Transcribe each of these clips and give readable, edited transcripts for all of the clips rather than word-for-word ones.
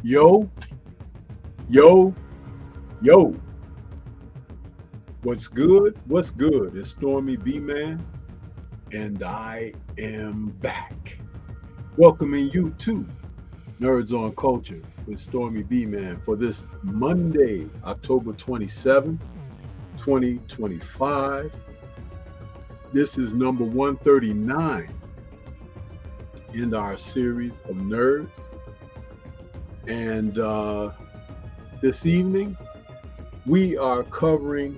Yo, yo, yo. What's good? What's good? It's Stormybman, and I am back. Welcoming you to Nerds on Culture with Stormybman for this Monday, October 27th, 2025. This is number 139 in our series of Nerds. And this evening, we are covering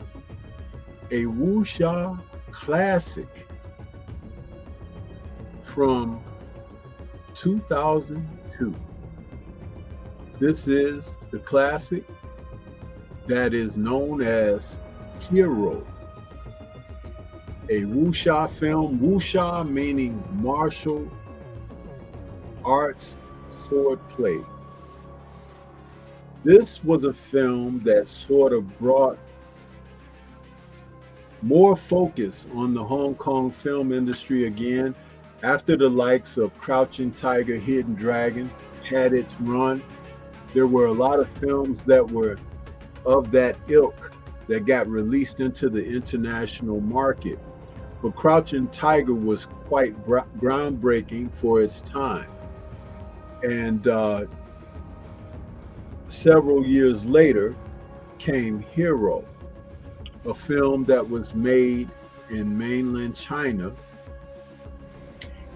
a wuxia classic from 2002. This is the classic that is known as Hero, a wuxia film. Wuxia meaning martial arts sword play. This was a film that sort of brought more focus on the Hong Kong film industry again after the likes of Crouching Tiger, Hidden Dragon had its run. There were a lot of films that were of that ilk that got released into the international market. But Crouching Tiger was quite groundbreaking for its time. And several years later came Hero, a film that was made in mainland China,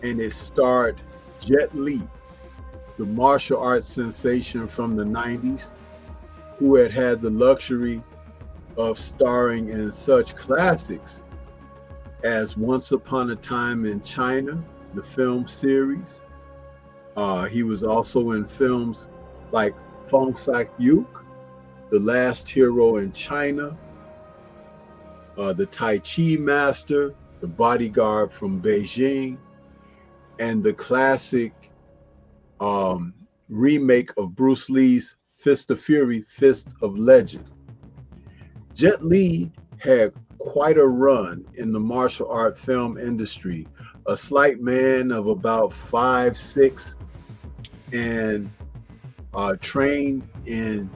and it starred Jet Li, the martial arts sensation from the 90s, who had had the luxury of starring in such classics as Once Upon a Time in China, the film series. He was also in films like Fong Sak-yuk, The Last Hero in China, The Tai Chi Master, The Bodyguard from Beijing, and the classic remake of Bruce Lee's Fist of Fury, Fist of Legend. Jet Li had quite a run in the martial art film industry. A slight man of about 5'6", and trained in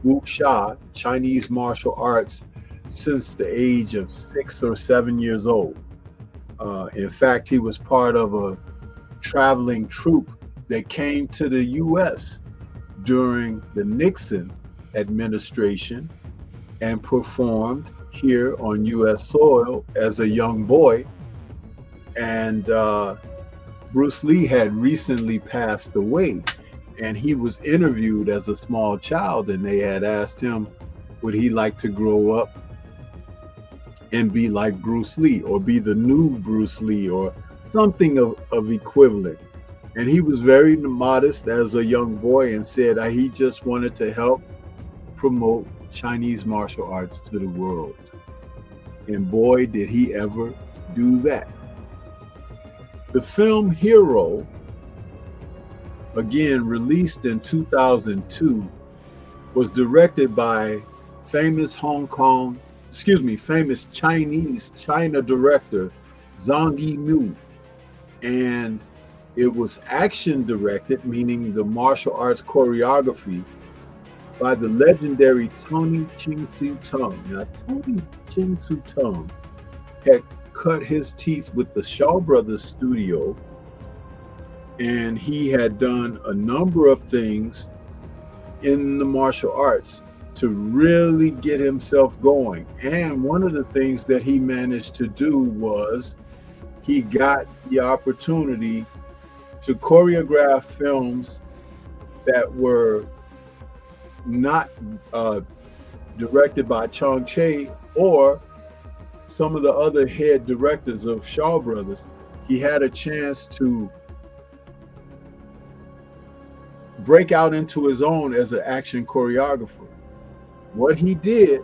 wuxia, Chinese martial arts, since the age of 6 or 7 years old. In fact, he was part of a traveling troupe that came to the U.S. during the Nixon administration and performed here on U.S. soil as a young boy. And Bruce Lee had recently passed away, and he was interviewed as a small child, and they had asked him, would he like to grow up and be like Bruce Lee, or be the new Bruce Lee, or something of equivalent. And he was very modest as a young boy and said he just wanted to help promote Chinese martial arts to the world. And boy, did he ever do that. The film Hero, again released in 2002, was directed by famous China director Zhang Yimou, and it was action directed, meaning the martial arts choreography, by the legendary Tony Ching Su Tung. Now, Tony Ching Su Tung had cut his teeth with the Shaw Brothers studio, and he had done a number of things in the martial arts to really get himself going. And one of the things that he managed to do was he got the opportunity to choreograph films that were not directed by Chong Che or some of the other head directors of Shaw Brothers. He had a chance to break out into his own as an action choreographer. What he did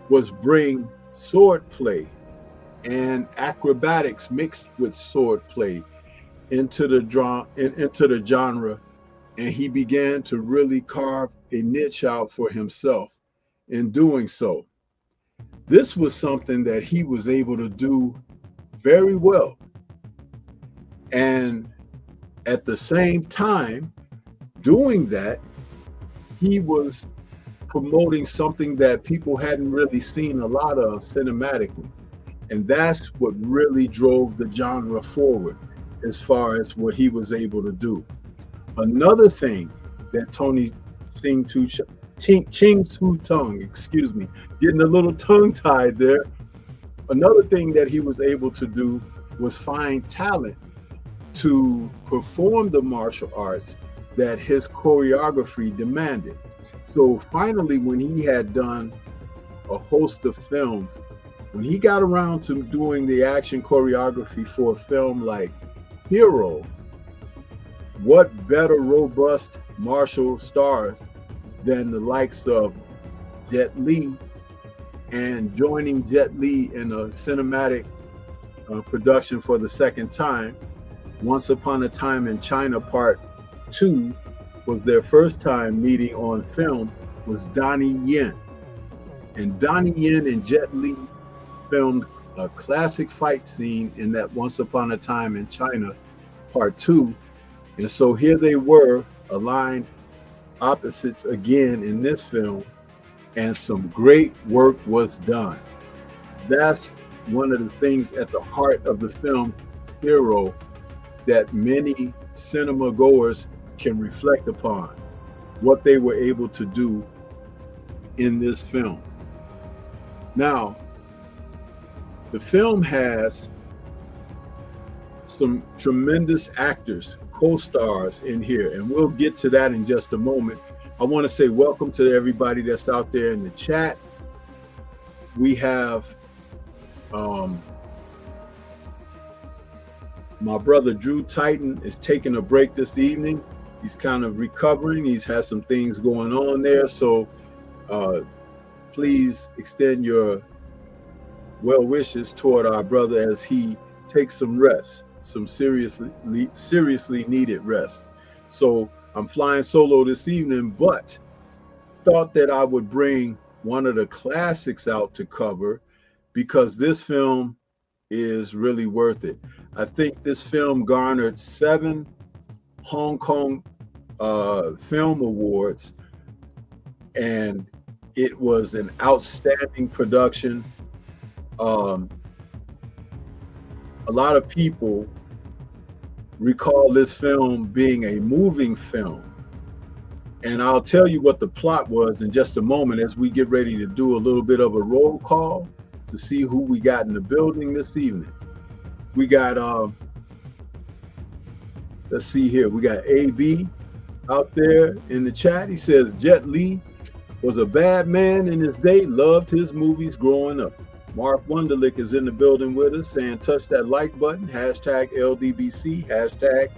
was bring sword play and acrobatics mixed with sword play into the genre, and he began to really carve a niche out for himself in doing so. This was something that he was able to do very well. And at the same time doing that, he was promoting something that people hadn't really seen a lot of cinematically. And that's what really drove the genre forward as far as what he was able to do. Another thing that Tony Ching Su Tung, excuse me, getting a little tongue-tied there. Another thing that he was able to do was find talent to perform the martial arts that his choreography demanded. So finally, when he had done a host of films, when he got around to doing the action choreography for a film like Hero, what better robust martial stars than the likes of Jet Li, and joining Jet Li in a cinematic production for the second time. Once Upon a Time in China Part 2 was their first time meeting on film, was Donnie Yen. And Donnie Yen and Jet Li filmed a classic fight scene in that Once Upon a Time in China Part 2. And so here they were, aligned opposites again in this film, and some great work was done. That's one of the things at the heart of the film Hero that many cinema goers can reflect upon, what they were able to do in this film. Now, the film has some tremendous actors, co-stars in here, and we'll get to that in just a moment. I want to say welcome to everybody that's out there in the chat. We have my brother Drew Titan is taking a break this evening. He's kind of recovering. He's had some things going on there, so please extend your well wishes toward our brother as he takes some rest, some seriously needed rest. So I'm flying solo this evening, but thought that I would bring one of the classics out to cover, because this film is really worth it. I think this film garnered 7 Hong Kong Film Awards, and it was an outstanding production. Um, a lot of people recall this film being a moving film. And I'll tell you what the plot was in just a moment as we get ready to do a little bit of a roll call to see who we got in the building this evening. We got, let's see here, we got AB out there in the chat. He says, Jet Li was a bad man in his day, loved his movies growing up. Mark Wunderlich is in the building with us saying, touch that like button, hashtag LDBC, hashtag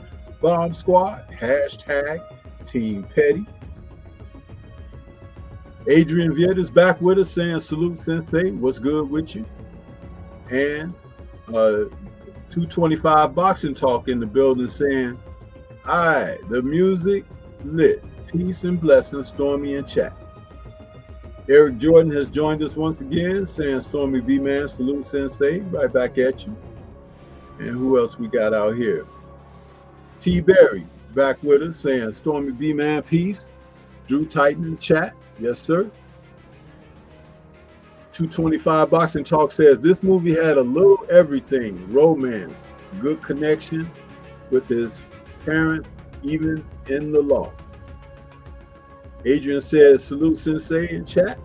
Bomb Squad, hashtag Team Petty. Adrian Viet is back with us saying, salute Sensei, what's good with you? And 225 Boxing Talk in the building saying, all right, the music lit. Peace and blessings, Stormy and chat. Eric Jordan has joined us once again saying, Stormy B-Man, salute Sensei, right back at you. And who else we got out here? T. Berry back with us saying, Stormy B-Man, peace. Drew Titan in chat. Yes, sir. 225 Boxing Talk says, this movie had a little everything. Romance, good connection with his parents, even in the law. Adrian says, salute Sensei in chat.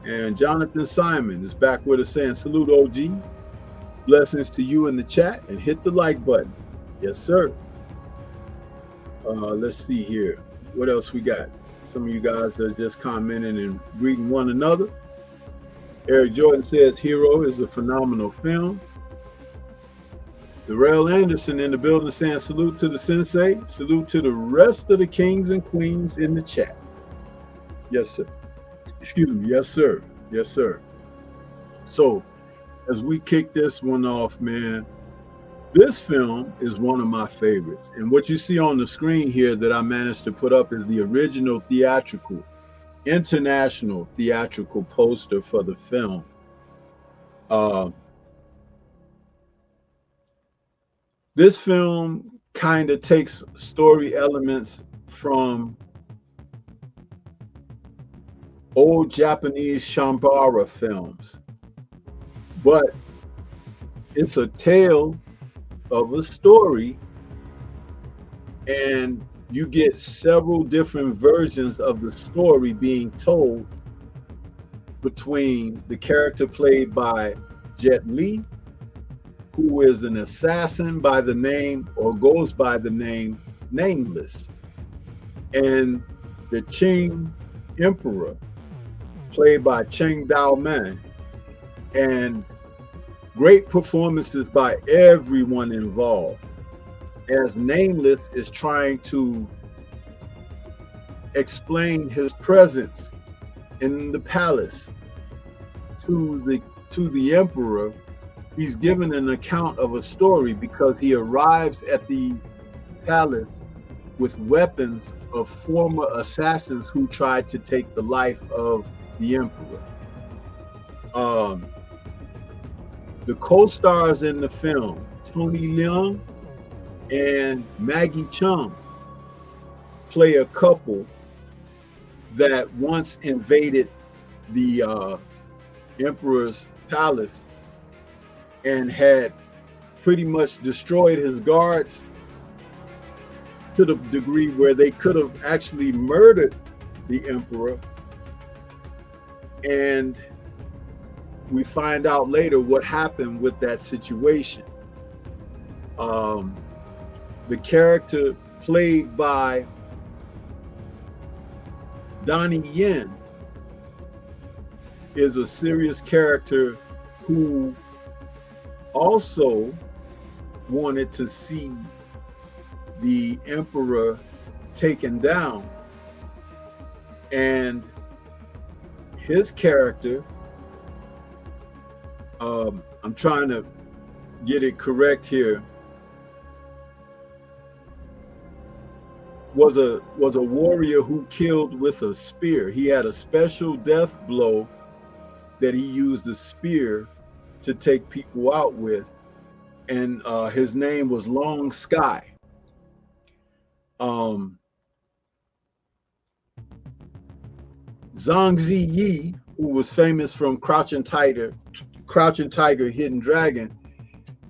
And Jonathan Simon is back with us saying, salute OG. Blessings to you in the chat, and hit the like button. Yes, sir. Let's see here. What else we got? Some of you guys are just commenting and greeting one another. Eric Jordan says, Hero is a phenomenal film. Darrell Anderson in the building saying, salute to the Sensei. Salute to the rest of the kings and queens in the chat. Yes, sir. Excuse me. Yes, sir. Yes, sir. So, as we kick this one off, man, this film is one of my favorites. And what you see on the screen here that I managed to put up is the original theatrical, international theatrical poster for the film. This film kind of takes story elements from old Japanese Shambara films, but it's a tale of a story, and you get several different versions of the story being told between the character played by Jet Li, who is an assassin by the name, or goes by the name, Nameless, and the Qing Emperor, played by Cheng Dao Man. And great performances by everyone involved, as Nameless is trying to explain his presence in the palace to the emperor. He's given an account of a story because he arrives at the palace with weapons of former assassins who tried to take the life of the emperor. The co-stars in the film, Tony Leung and Maggie Chung, play a couple that once invaded the emperor's palace and had pretty much destroyed his guards to the degree where they could have actually murdered the emperor. And we find out later what happened with that situation. The character played by Donnie Yen is a serious character who also wanted to see the emperor taken down, and his character, I'm trying to get it correct here. was a warrior who killed with a spear. He had a special death blow that he used the spear to take people out with, and his name was Long Sky. Um, Zhang Ziyi, who was famous from Crouching Tiger, Hidden Dragon,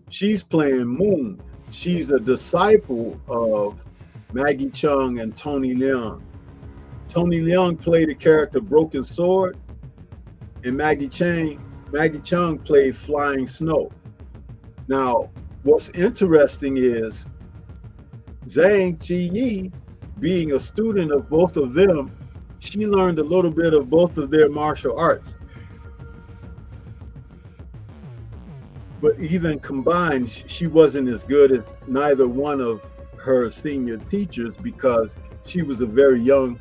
she's playing Moon. She's a disciple of Maggie Cheung and Tony Leung. Tony Leung played the character Broken Sword, and Maggie Cheung played Flying Snow. Now, what's interesting is Zhang Ziyi, being a student of both of them, she learned a little bit of both of their martial arts. But even combined, she wasn't as good as neither one of her senior teachers, because she was a very young,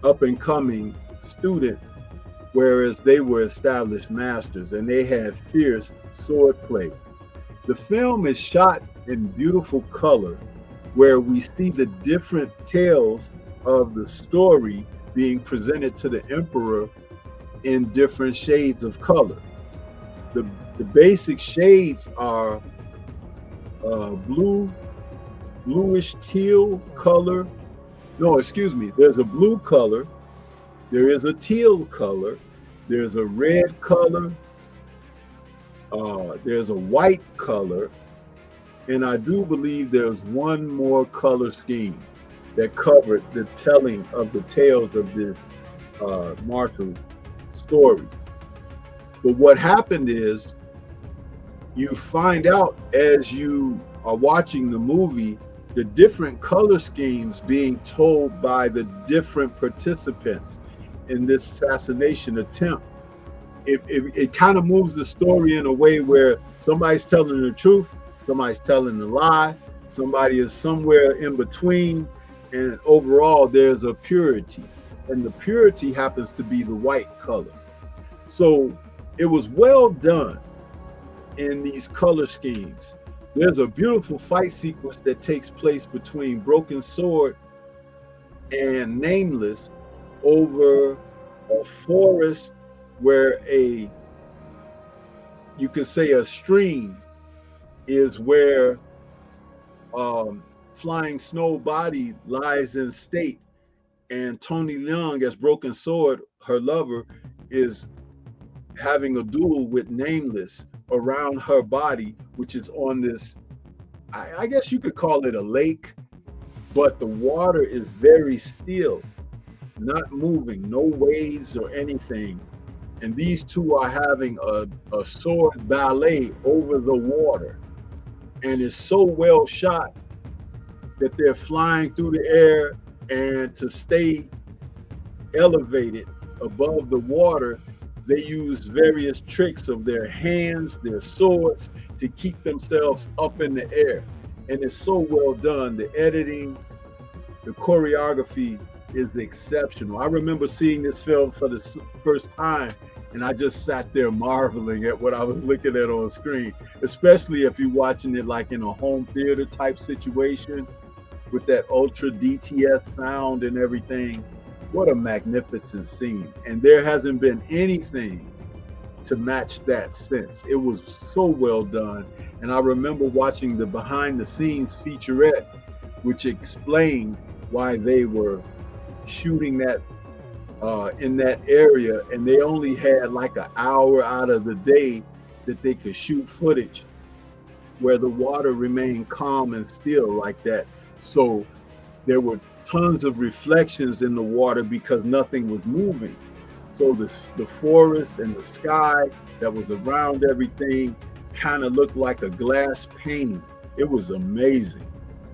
up-and-coming student, whereas they were established masters and they had fierce swordplay. The film is shot in beautiful color, where we see the different tales of the story being presented to the emperor in different shades of color. The basic shades are bluish teal color. No, excuse me. There's a blue color. There is a teal color. There's a red color. There's a white color. And I do believe there's one more color scheme that covered the telling of the tales of this martial story. But what happened is, you find out as you are watching the movie, the different color schemes being told by the different participants in this assassination attempt. It kind of moves the story in a way where somebody's telling the truth, somebody's telling the lie, somebody is somewhere in between, and overall there's a purity, and the purity happens to be the white color. So it was well done in these color schemes. There's a beautiful fight sequence that takes place between Broken Sword and Nameless over a forest where you could say a stream is where Flying Snow body lies in state, and Tony Leung as Broken Sword, her lover, is having a duel with Nameless around her body, which is on this, I guess you could call it a lake, but the water is very still, not moving, no waves or anything. And these two are having a sword ballet over the water. And it's so well shot that they're flying through the air, and to stay elevated above the water, they use various tricks of their hands, their swords, to keep themselves up in the air. And it's so well done. The editing, the choreography is exceptional. I remember seeing this film for the first time, and I just sat there marveling at what I was looking at on screen, especially if you're watching it like in a home theater type situation with that ultra DTS sound and everything. What a magnificent scene. And there hasn't been anything to match that since. It was so well done. And I remember watching the behind the scenes featurette, which explained why they were shooting that in that area, and they only had like an hour out of the day that they could shoot footage where the water remained calm and still like that. So there were tons of reflections in the water because nothing was moving. So the forest and the sky that was around everything kind of looked like a glass painting. It was amazing.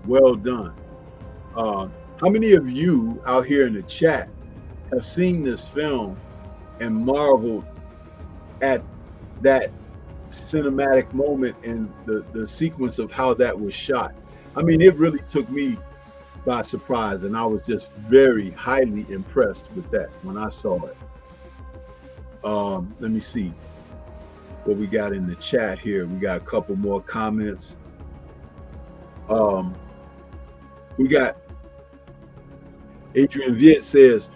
Well done. How many of you out here in the chat have seen this film and marveled at that cinematic moment and the sequence of how that was shot? I mean, it really took me by surprise, and I was just very highly impressed with that when I saw it. Let me see what we got in the chat here. We got a couple more comments. We got Adrian Viet says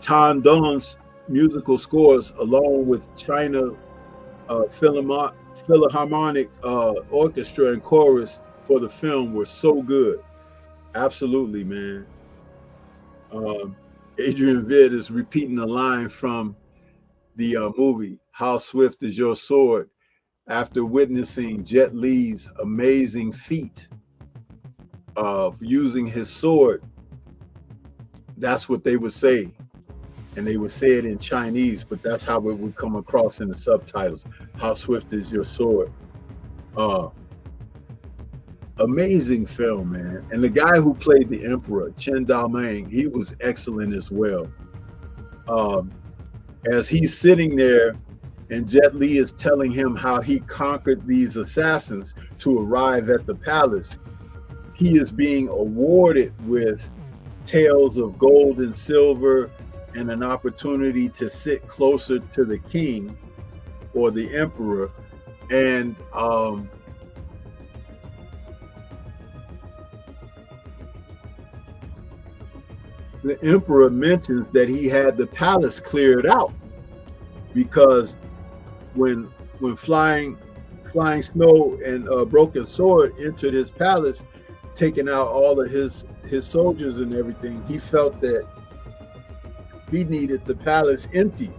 Tan Don's musical scores, along with China Philharmonic Orchestra and chorus for the film, were so good. Absolutely, man. Adrian Viet is repeating a line from the movie How Swift Is Your Sword after witnessing Jet Li's amazing feat of using his sword. That's what they would say. And they would say it in Chinese, but that's how it would come across in the subtitles. How swift is your sword? Amazing film, man. And the guy who played the Emperor, Chen Daoming, he was excellent as well. As he's sitting there and Jet Li is telling him how he conquered these assassins to arrive at the palace, he is being awarded with tails of gold and silver and an opportunity to sit closer to the king or the emperor. And the emperor mentions that he had the palace cleared out because when Flying Snow and Broken Sword entered his palace, taking out all of his soldiers and everything, he felt that he needed the palace empty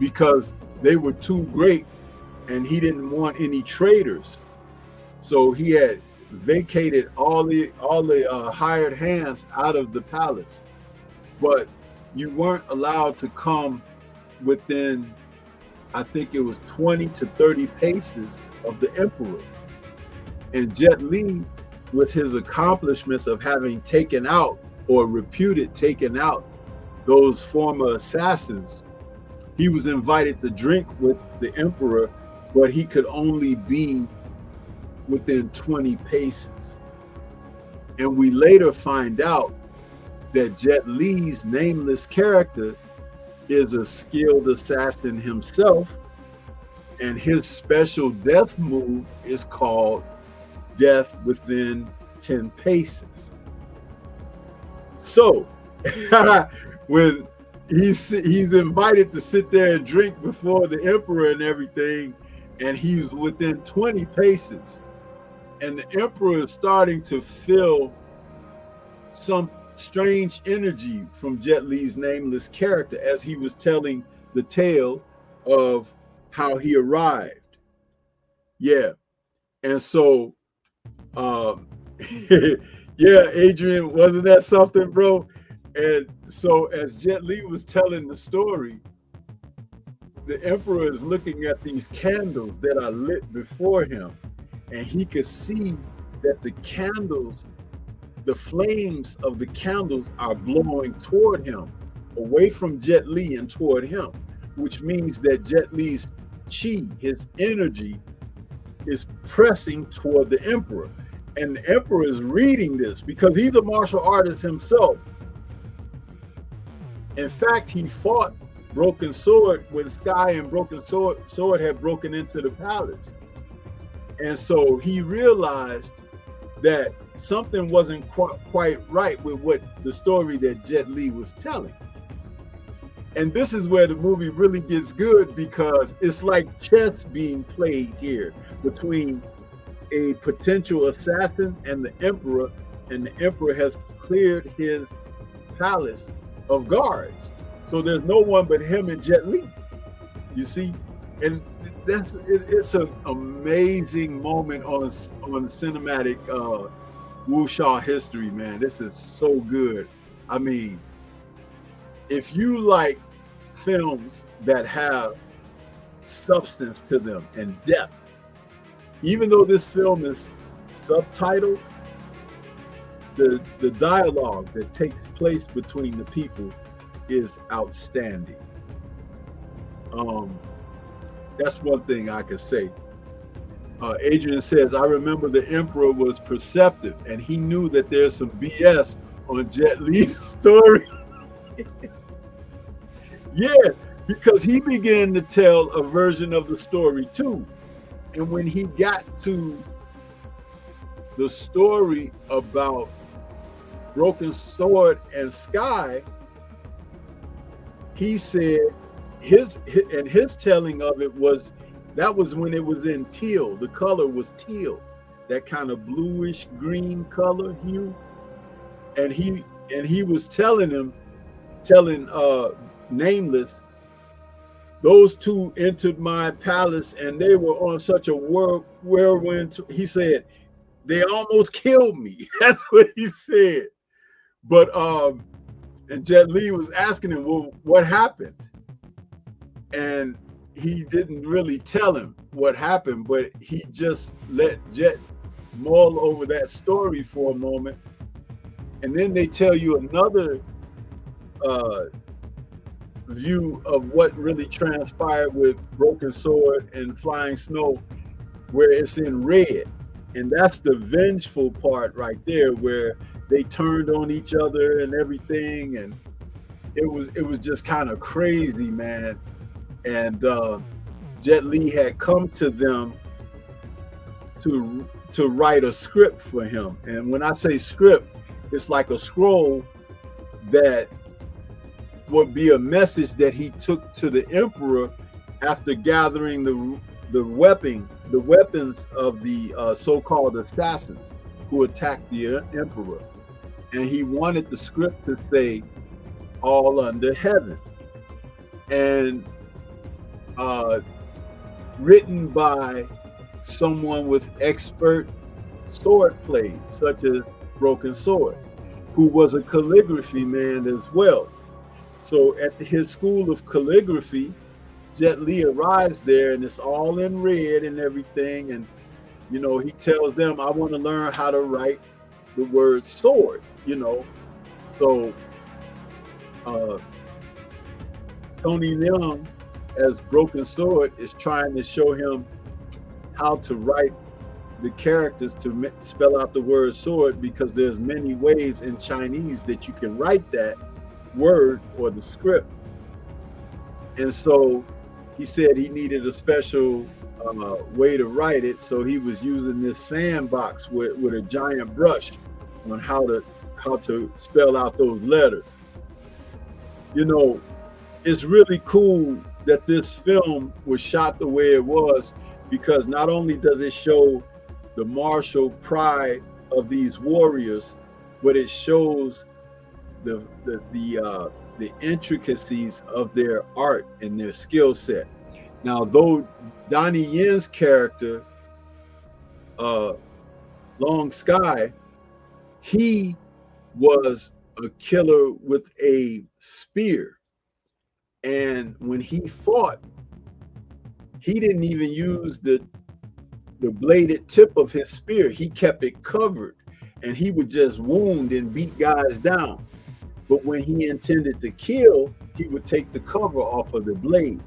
because they were too great and he didn't want any traitors. So he had vacated all the hired hands out of the palace, but you weren't allowed to come within, I think it was 20 to 30 paces of the emperor. And Jet Li, with his accomplishments of having taken out or reputed taken out those former assassins, he was invited to drink with the emperor, but he could only be within 20 paces. And we later find out that Jet Li's nameless character is a skilled assassin himself, and his special death move is called death within 10 paces. So when he's invited to sit there and drink before the emperor and everything, and he's within 20 paces, and the emperor is starting to feel some strange energy from Jet Li's nameless character as he was telling the tale of how he arrived. Yeah. And so yeah, Adrian, wasn't that something, bro? And so as Jet Li was telling the story, the emperor is looking at these candles that are lit before him, and he could see that the candles, the flames of the candles are blowing toward him, away from Jet Li and toward him, which means that Jet Li's chi, his energy, is pressing toward the emperor. And the emperor is reading this because he's a martial artist himself. In fact, he fought Broken Sword when Sky and Broken Sword had broken into the palace. And so he realized that something wasn't quite right with what the story that Jet Li was telling. And this is where the movie really gets good, because it's like chess being played here between a potential assassin and the emperor, and the emperor has cleared his palace of guards. So there's no one but him and Jet Li, you see? And it's an amazing moment on cinematic wuxia history, man. This is so good. I mean, if you like films that have substance to them and depth, even though this film is subtitled, the dialogue that takes place between the people is outstanding. That's one thing I could say. Adrian says, I remember the emperor was perceptive and he knew that there's some BS on Jet Li's story. Yeah, because he began to tell a version of the story too. And when he got to the story about Broken Sword and Sky, he said his telling of it was, that was when it was in teal. The color was teal, that kind of bluish green color hue. And he was telling Nameless, those two entered my palace and they were on such a whirlwind. He said, they almost killed me. That's what he said. But and Jet Li was asking him, well, what happened? And he didn't really tell him what happened, but he just let Jet mull over that story for a moment. And then they tell you another view of what really transpired with Broken Sword and Flying Snow, where it's in red. And that's the vengeful part right there, where they turned on each other and everything. And it was just kind of crazy, man. And Jet Li had come to them to write a script for him. And when I say script, it's like a scroll that would be a message that he took to the emperor after gathering the weapons of the so-called assassins who attacked the emperor. And he wanted the script to say, all under heaven. And written by someone with expert sword play, such as Broken Sword, who was a calligraphy man as well. So at his school of calligraphy, Jet Li arrives there and it's all in red and everything. And, you know, he tells them, I want to learn how to write the word sword, you know. So Tony Leung, as Broken Sword, is trying to show him how to write the characters to spell out the word sword, because there's many ways in Chinese that you can write that word or the script. And so he said he needed a special way to write it, so he was using this sandbox with a giant brush on how to spell out those letters. You know, it's really cool that this film was shot the way it was, because not only does it show the martial pride of these warriors, but it shows the intricacies of their art and their skill set. Now, though Donnie Yen's character, Long Sky, he was a killer with a spear. And when he fought, he didn't even use the bladed tip of his spear. He kept it covered, and he would just wound and beat guys down. But when he intended to kill, he would take the cover off of the blade.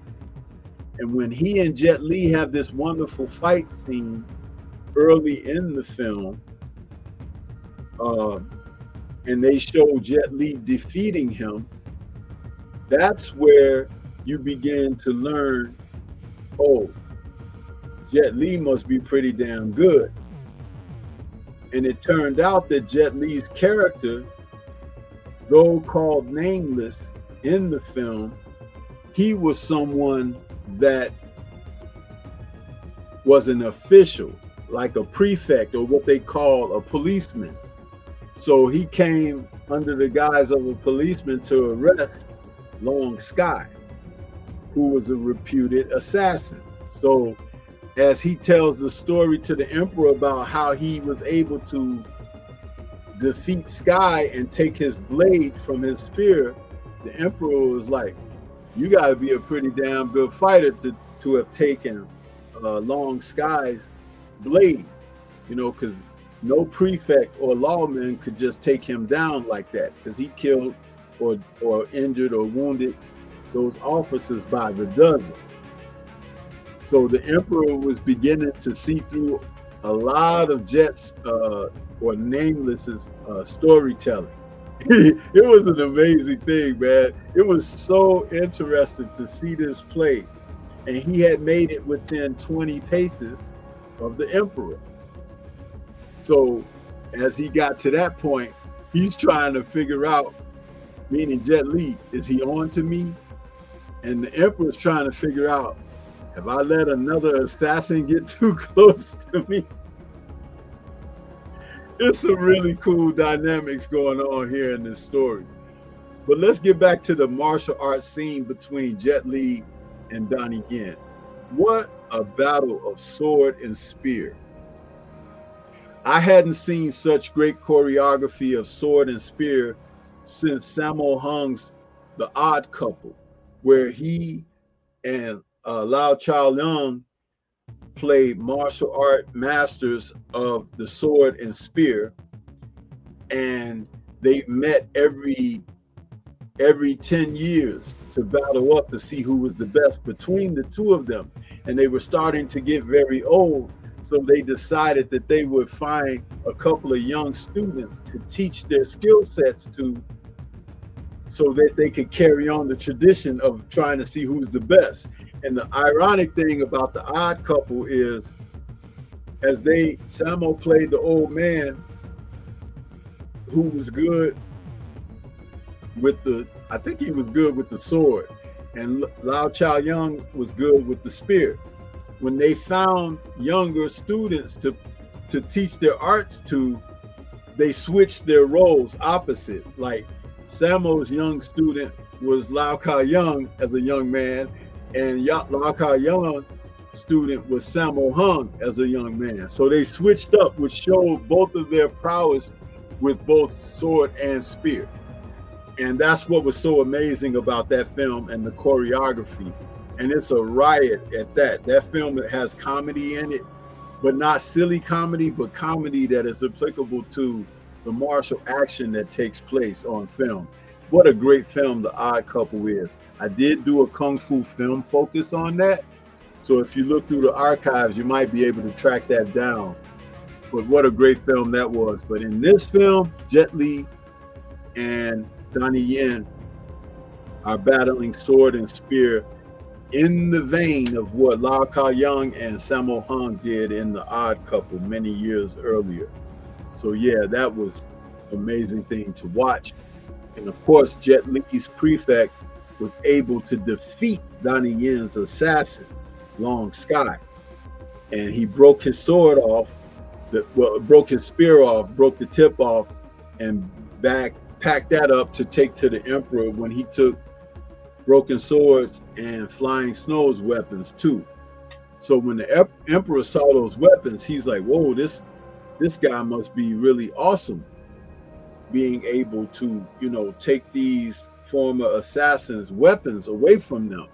And when he and Jet Li have this wonderful fight scene early in the film, and they show Jet Li defeating him, that's where you begin to learn, oh, Jet Li must be pretty damn good. And it turned out that Jet Li's character, though called Nameless in the film, he was someone that was an official, like a prefect, or what they call a policeman. So he came under the guise of a policeman to arrest Long Sky, who was a reputed assassin. So as he tells the story to the emperor about how he was able to defeat Sky and take his blade from his spear, the emperor was like, you got to be a pretty damn good fighter to have taken Long Sky's blade, you know, because no prefect or lawman could just take him down like that, because he killed or injured or wounded those officers by the dozens. So the emperor was beginning to see through a lot of Jet's or Nameless's storytelling. It was an amazing thing, man. It was so interesting to see this play. And he had made it within 20 paces of the emperor. So as he got to that point, he's trying to figure out, meaning Jet Li, is he on to me? And the Emperor's trying to figure out, have I let another assassin get too close to me? There's some really cool dynamics going on here in this story. But let's get back to the martial arts scene between Jet Li and Donnie Yen. What a battle of sword and spear. I hadn't seen such great choreography of sword and spear since Sammo Hung's The Odd Couple, where he and Lau Chao-leung played martial art masters of the sword and spear, and they met every 10 years to battle up to see who was the best between the two of them. And they were starting to get very old, so they decided that they would find a couple of young students to teach their skill sets to, so that they could carry on the tradition of trying to see who's the best. And the ironic thing about The Odd Couple is, as Sammo played the old man who was good with I think he was good with the sword, and Lau Chao-leung was good with the spear. When they found younger students to teach their arts to, they switched their roles opposite. Like Sammo's young student was Lau Ka-young as a young man, and Lau Ka-young student was Sammo Hung as a young man. So they switched up, which showed both of their prowess with both sword and spear. And that's what was so amazing about that film and the choreography. And it's a riot at that. That film has comedy in it, but not silly comedy, but comedy that is applicable to the martial action that takes place on film. What a great film The Odd Couple is. I did do a Kung Fu film focus on that. So if you look through the archives, you might be able to track that down. But what a great film that was. But in this film, Jet Li and Donnie Yen are battling sword and spear in the vein of what Lau Ka-young and Sammo Hung did in The Odd Couple many years earlier. So yeah, that was an amazing thing to watch. And of course, Jet Li's prefect was able to defeat Donnie Yen's assassin, Long Sky. And he broke his sword off, broke his spear off, broke the tip off, and packed that up to take to the Emperor when he took broken swords and flying snows weapons too. So when the Emperor saw those weapons, he's like, whoa, this guy must be really awesome, being able to, you know, take these former assassins' weapons away from them.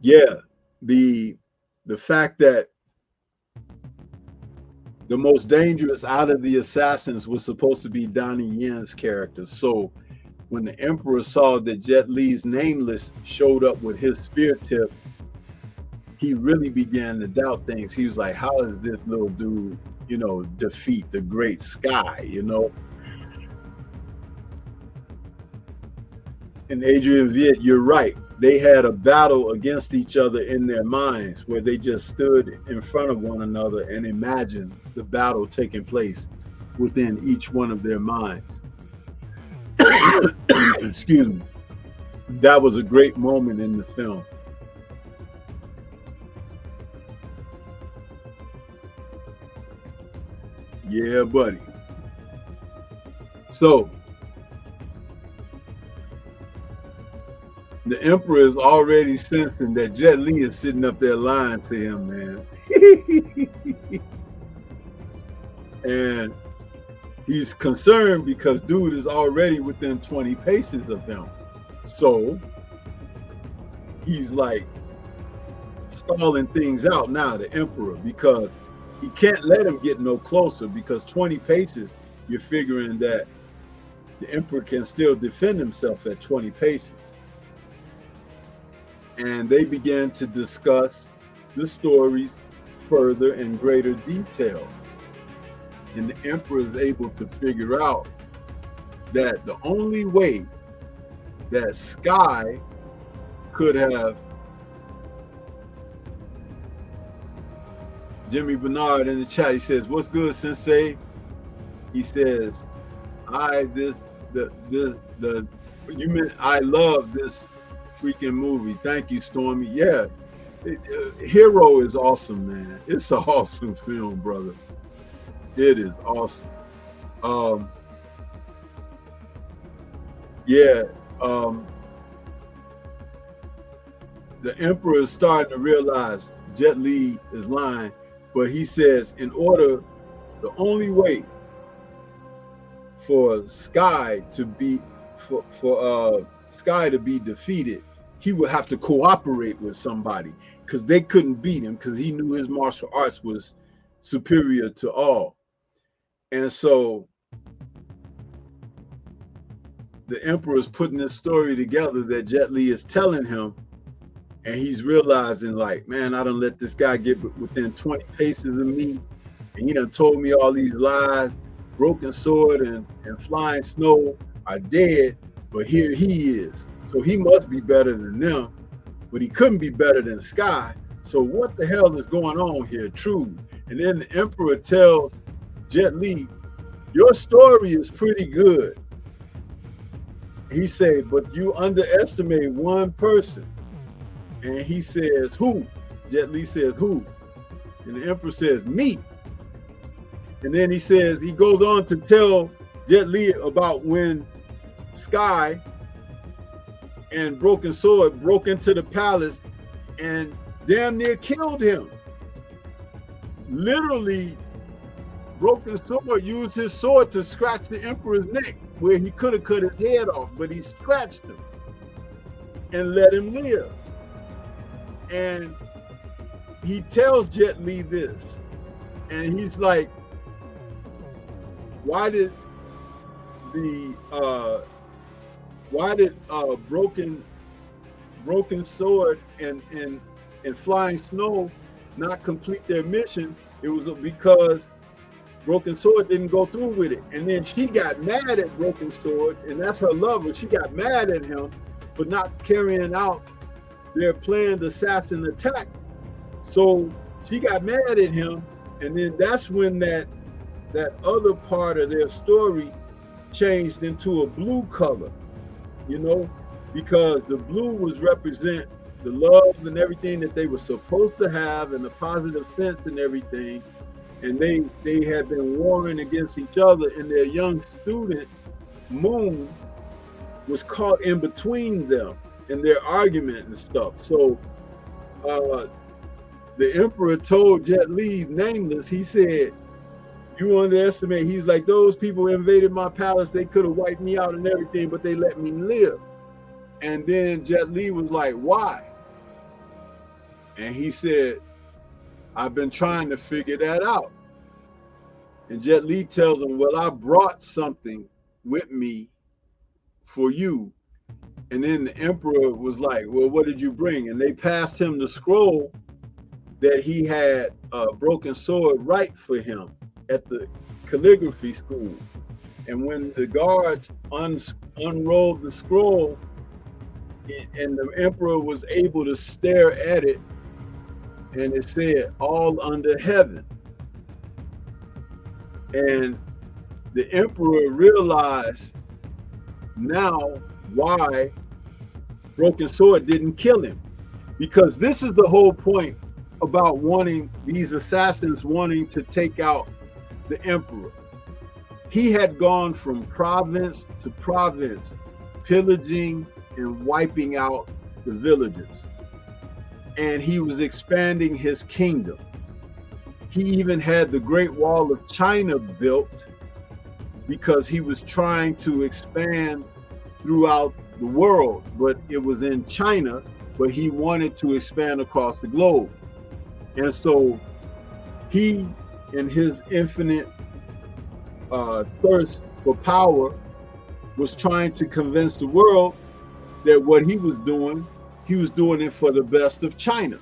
Yeah, the fact that the most dangerous out of the assassins was supposed to be Donnie Yen's character. So when the Emperor saw that Jet Li's Nameless showed up with his spear tip, he really began to doubt things. He was like, how is this little dude, you know, defeat the great Sky, you know? And Adrian Viet, you're right. They had a battle against each other in their minds, where they just stood in front of one another and imagined the battle taking place within each one of their minds. Excuse me. That was a great moment in the film. Yeah, buddy. So the Emperor is already sensing that Jet Li is sitting up there lying to him, man. And he's concerned because dude is already within 20 paces of him. So he's like stalling things out now, the Emperor, because he can't let him get no closer, because 20 paces, you're figuring that the Emperor can still defend himself at 20 paces. And they began to discuss the stories further in greater detail. And the Emperor is able to figure out that the only way that Sky could have Jimmy Bernard in the chat. He says, "What's good, Sensei?" He says, I love this freaking movie. Thank you, Stormy. Yeah, Hero is awesome, man. It's an awesome film, brother. It is awesome. Yeah, the Emperor is starting to realize Jet Li is lying, but he says the only way for Sky to be Sky to be defeated, he would have to cooperate with somebody, because they couldn't beat him, because he knew his martial arts was superior to all. And so the Emperor is putting this story together that Jet Li is telling him, and he's realizing, like, man, I done let this guy get within 20 paces of me, and he done told me all these lies. Broken Sword and Flying Snow are dead, but here he is. So he must be better than them, but he couldn't be better than Sky. So what the hell is going on here, truly? And then the Emperor tells Jet Li, your story is pretty good. He said, but you underestimate one person. And he says, who? Jet Li says, who? And the Emperor says, me. And then he says, he goes on to tell Jet Li about when Sky and Broken Sword broke into the palace and damn near killed him. Literally, Broken Sword used his sword to scratch the Emperor's neck, where he could have cut his head off, but he scratched him and let him live. And he tells Jet Li this, and he's like, why did Broken Sword and Flying Snow not complete their mission? It was because Broken Sword didn't go through with it. And then she got mad at Broken Sword, and that's her lover. She got mad at him for not carrying out their planned assassin attack. So she got mad at him, and then that's when that other part of their story changed into a blue color, you know, because the blue was represent the love and everything that they were supposed to have, and the positive sense and everything. And they had been warring against each other, and their young student, Moon, was caught in between them in their argument and stuff. So the Emperor told Jet Li, nameless, he said, you underestimate. He's like, those people invaded my palace, they could have wiped me out and everything, but they let me live. And then Jet Li was like, why? And he said, I've been trying to figure that out. And Jet Li tells him, well, I brought something with me for you. And then the Emperor was like, well, what did you bring? And they passed him the scroll that he had Broken Sword write for him at the calligraphy school. And when the guards unrolled the scroll, and the Emperor was able to stare at it, and it said, all under heaven. And the Emperor realized now why Broken Sword didn't kill him. Because this is the whole point about wanting these assassins wanting to take out the Emperor. He had gone from province to province, pillaging and wiping out the villagers. And he was expanding his kingdom. He even had the Great Wall of China built because he was trying to expand throughout the world, but it was in China, but he wanted to expand across the globe. And so he, in his infinite thirst for power, was trying to convince the world that what he was doing it for the best of China.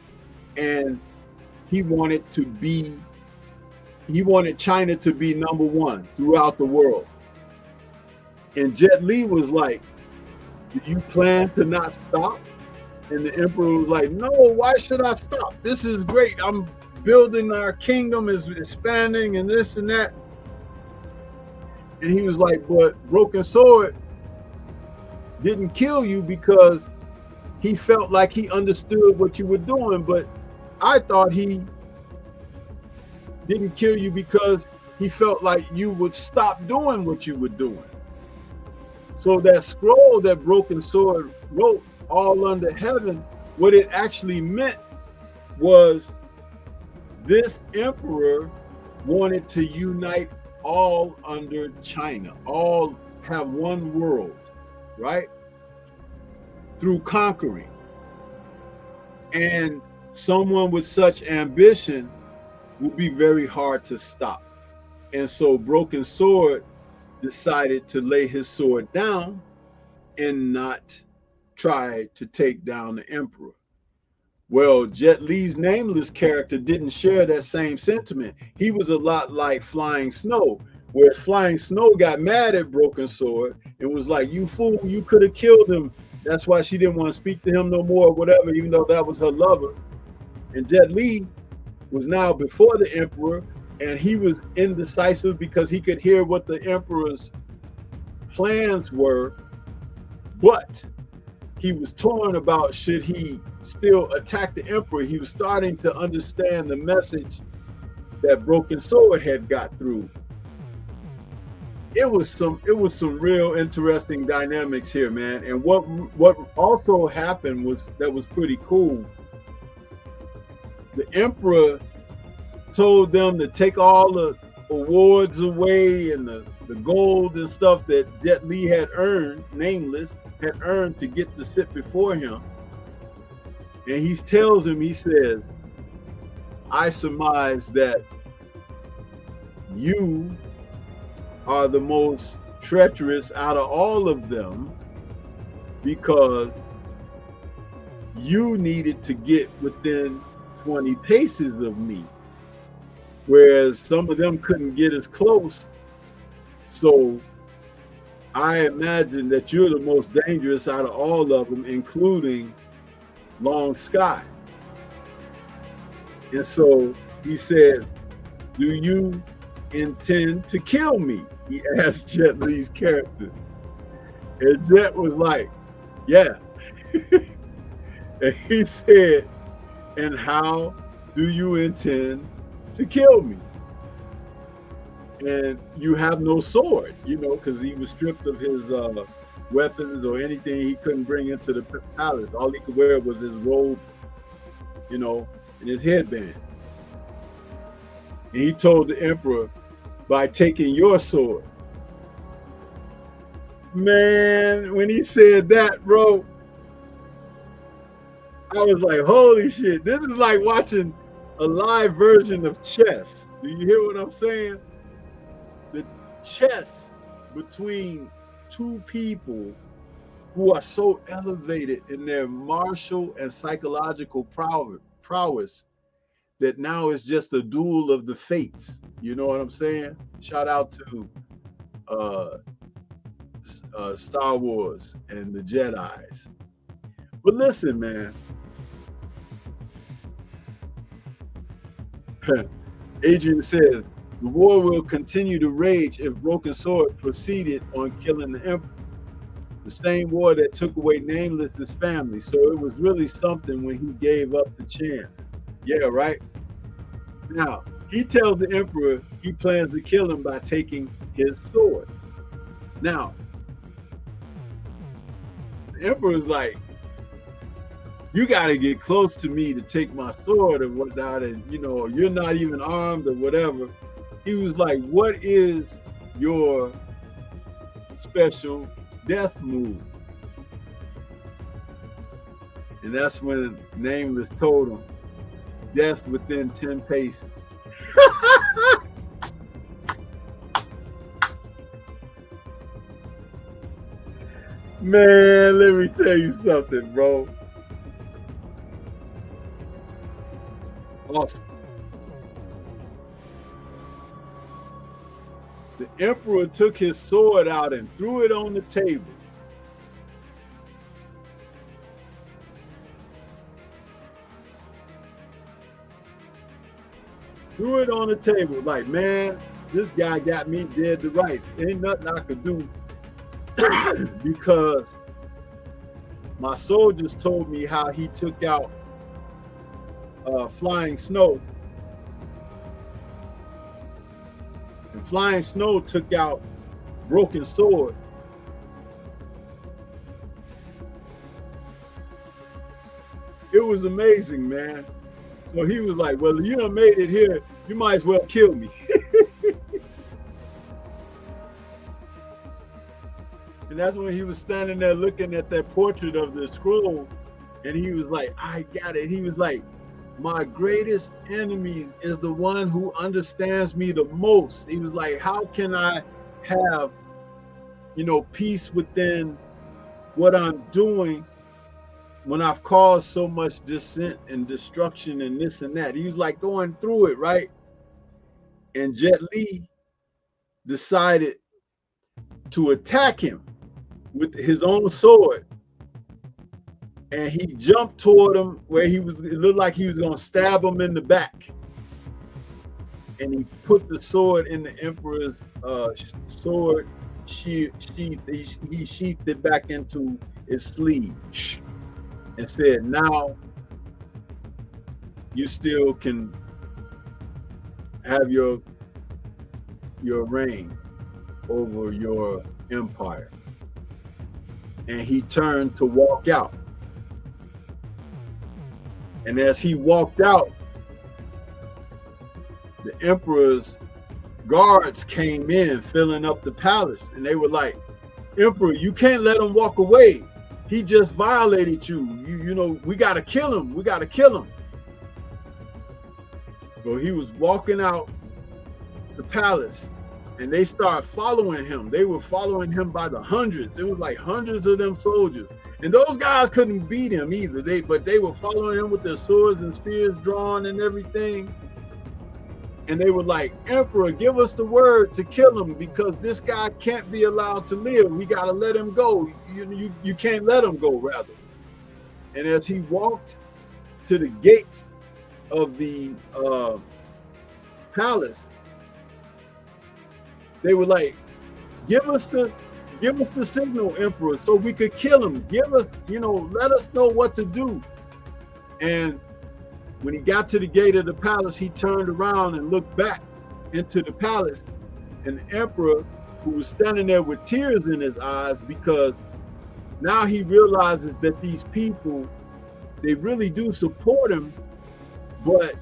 And he wanted China to be number one throughout the world. And Jet Li was like, do you plan to not stop? And the Emperor was like, no, why should I stop? This is great. I'm building our kingdom is expanding and this and that. And he was like, but Broken Sword didn't kill you because he felt like he understood what you were doing. But I thought he didn't kill you because he felt like you would stop doing what you were doing. So that scroll that Broken Sword wrote, All Under Heaven, what it actually meant was this emperor wanted to unite all under China, all have one world, right? Through conquering. And someone with such ambition would be very hard to stop. And so Broken Sword decided to lay his sword down and not try to take down the emperor. Well, Jet Li's Nameless character didn't share that same sentiment. He was a lot like Flying Snow, where Flying Snow got mad at Broken Sword and was like, you fool, you could have killed him. That's why she didn't want to speak to him no more or whatever, even though that was her lover. And Jet Li was now before the emperor, and he was indecisive because he could hear what the emperor's plans were, but he was torn about should he still attack the emperor. He was starting to understand the message that Broken Sword had got through. It was some real interesting dynamics here, man. And what also happened was that was pretty cool. The emperor told them to take all the awards away and the gold and stuff that Jet Li had earned, Nameless, had earned to get to sit before him. And he tells him, he says, I surmise that you are the most treacherous out of all of them because you needed to get within 20 paces of me, whereas some of them couldn't get as close. So I imagine that you're the most dangerous out of all of them, including Long Sky. And so he says, do you intend to kill me? He asked Jet Li's character. And Jet was like, yeah. And he said, and how do you intend to kill me? And you have no sword, you know, because he was stripped of his weapons or anything he couldn't bring into the palace. All he could wear was his robes, you know, and his headband. And he told the emperor, by taking your sword. Man, when he said that, bro, I was like, holy shit, this is like watching a live version of chess. Do you hear what I'm saying? The chess between two people who are so elevated in their martial and psychological prowess that now it's just a duel of the fates. You know what I'm saying? Shout out to Star Wars and the Jedis. But listen, man. Adrian says, the war will continue to rage if Broken Sword proceeded on killing the emperor. The same war that took away Nameless's family. So it was really something when he gave up the chance. Yeah, right? Now, he tells the emperor he plans to kill him by taking his sword. Now, the emperor's like, you got to get close to me to take my sword or whatnot, and you know, you're not even armed or whatever. He was like, what is your special death move? And that's when Nameless told him, death within 10 paces. Man, let me tell you something, bro. Awesome. The emperor took his sword out and threw it on the table. threw it on the table. Like, man, this guy got me dead to rights. Ain't nothing I could do because my soldiers told me how he took out Flying Snow. And Flying Snow took out Broken Sword. It was amazing, man. So he was like, well, you done made it here, you might as well kill me. And that's when he was standing there looking at that portrait of the scroll. And he was like, I got it. He was like, my greatest enemy is the one who understands me the most. He was like, how can I have, you know, peace within what I'm doing when I've caused so much dissent and destruction and this and that? He was like going through it, right? And Jet Li decided to attack him with his own sword. And he jumped toward him where he was, it looked like he was going to stab him in the back. And he put the sword in the Emperor's sword sheath. He sheathed it back into his sleeve and said, now you still can have your reign over your empire. And he turned to walk out. And as he walked out, the Emperor's guards came in, filling up the palace. And they were like, Emperor, you can't let him walk away. He just violated you. You know, we got to kill him. We got to kill him. So he was walking out the palace and they started following him. They were following him by the hundreds. It was like hundreds of them soldiers. And those guys couldn't beat him either. But they were following him with their swords and spears drawn and everything. And they were like, Emperor, give us the word to kill him because this guy can't be allowed to live. We got to let him go. You can't let him go, rather. And as he walked to the gates of the palace, they were like, give us the signal, Emperor, so we could kill him. Give us, you know, let us know what to do. And when he got to the gate of the palace, he turned around and looked back into the palace. And the Emperor, who was standing there with tears in his eyes, because now he realizes that these people, they really do support him, but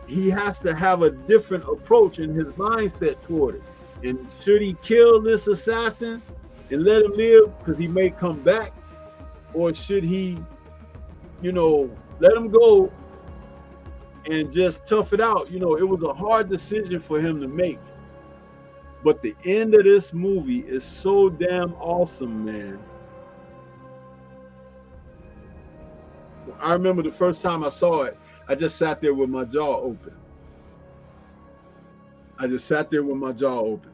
he has to have a different approach in his mindset toward it. And should he kill this assassin and let him live because he may come back? Or should he, you know, let him go and just tough it out? You know, it was a hard decision for him to make. But the end of this movie is so damn awesome, man. I remember the first time I saw it, I just sat there with my jaw open. I just sat there with my jaw open.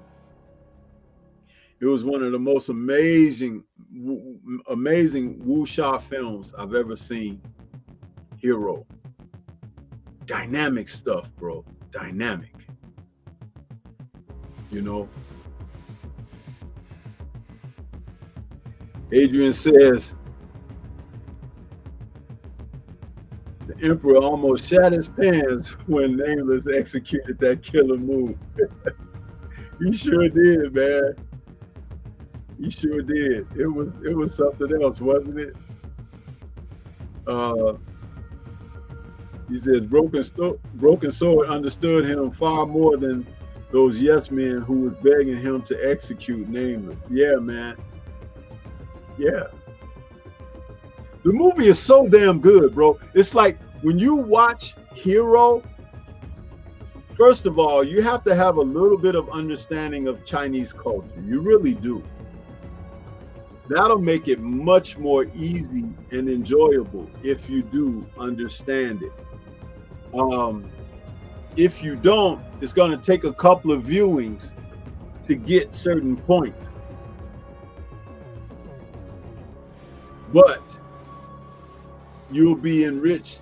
It was one of the most amazing wuxia films I've ever seen. Hero. Dynamic stuff, bro. Dynamic. You know? Adrian says, the Emperor almost shat his pants when Nameless executed that killer move. He sure did, man. He sure did. It was something else, wasn't it? He says Broken Sword understood him far more than those yes men who was begging him to execute Nameless. Yeah, man. Yeah. The movie is so damn good, bro. It's like when you watch Hero, first of all, you have to have a little bit of understanding of Chinese culture. You really do. That'll make it much more easy and enjoyable if you do understand it. If you don't, it's going to take a couple of viewings to get certain points. But you'll be enriched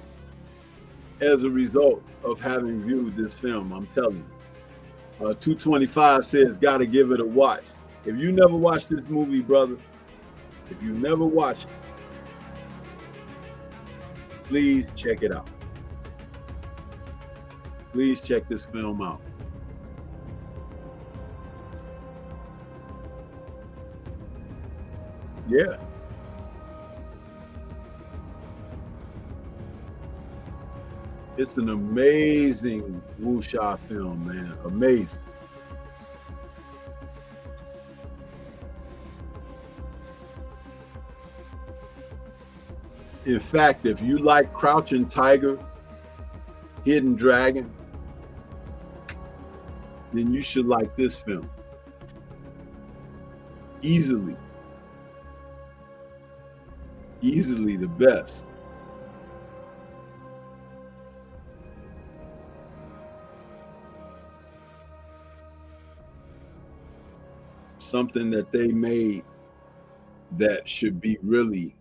as a result of having viewed this film. I'm telling you. 225 says, gotta give it a watch. If you never watched this movie, brother, if you never watched it, please check it out. Please check this film out. Yeah. It's an amazing wuxia film, man. Amazing. In fact, if you like Crouching Tiger, Hidden Dragon, then you should like this film. Easily the best. Something that they made that should be really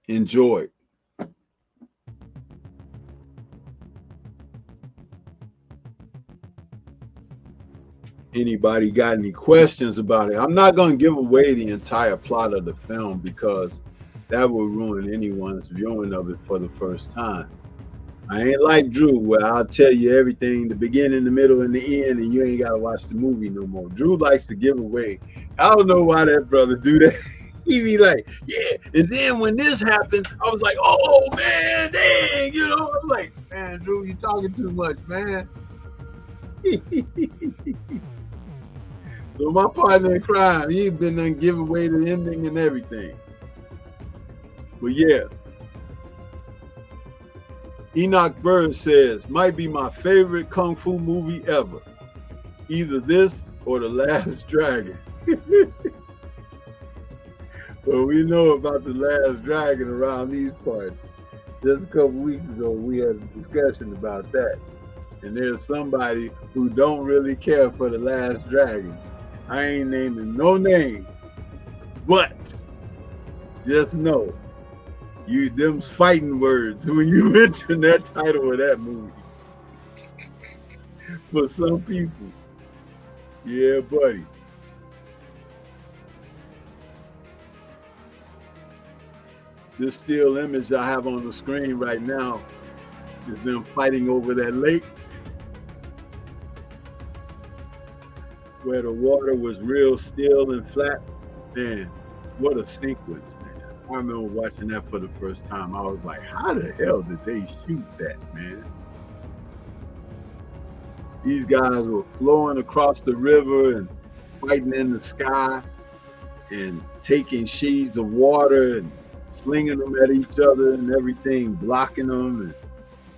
enjoyed. Anybody got any questions about it? I'm not going to give away the entire plot of the film because that will ruin anyone's viewing of it for the first time. I ain't like Drew, where I'll tell you everything, the beginning, the middle, and the end, and you ain't got to watch the movie no more. Drew likes to give away. I don't know why that brother do that. He be like, yeah, and then when this happened, I was like, oh, man, dang, you know. I'm like, man, Drew, you talking too much, man. So my partner in crime, he been done give away the ending and everything. But yeah. Enoch Bird says, might be my favorite Kung Fu movie ever. Either this or The Last Dragon. Well, we know about The Last Dragon around these parts. Just a couple weeks ago, we had a discussion about that. And there's somebody who don't really care for The Last Dragon. I ain't naming no names, but just know, them's fighting words when you mention that title of that movie. For some people, yeah, buddy. This still image I have on the screen right now is them fighting over that lake where the water was real still and flat. Man, what a sequence, man. I remember watching that for the first time. I was like, how the hell did they shoot that, man? These guys were flowing across the river and fighting in the sky and taking sheaves of water and slinging them at each other and everything, blocking them. And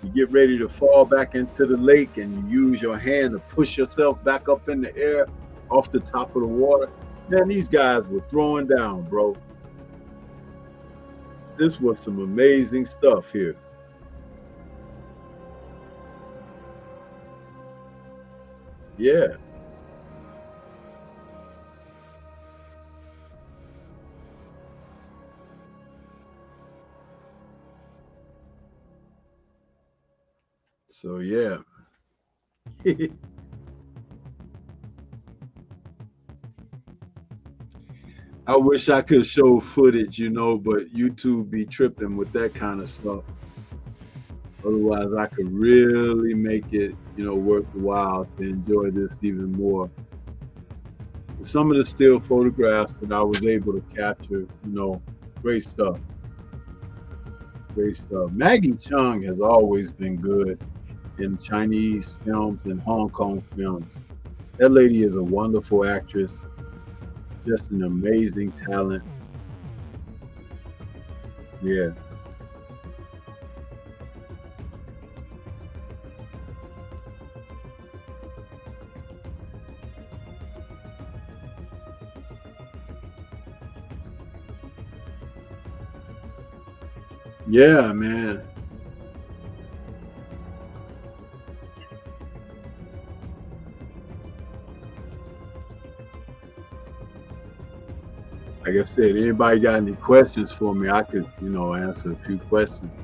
you get ready to fall back into the lake and you use your hand to push yourself back up in the air off the top of the water. Man, these guys were throwing down, bro. This was some amazing stuff here. Yeah. So yeah. I wish I could show footage, you know, but YouTube be tripping with that kind of stuff. Otherwise, I could really make it, you know, worth the while to enjoy this even more. Some of the still photographs that I was able to capture, you know, great stuff. Great stuff. Maggie Cheung has always been good in Chinese films and Hong Kong films. That lady is a wonderful actress, just an amazing talent. Yeah. Yeah, man. Like I said, anybody got any questions for me, I could, you know, answer a few questions.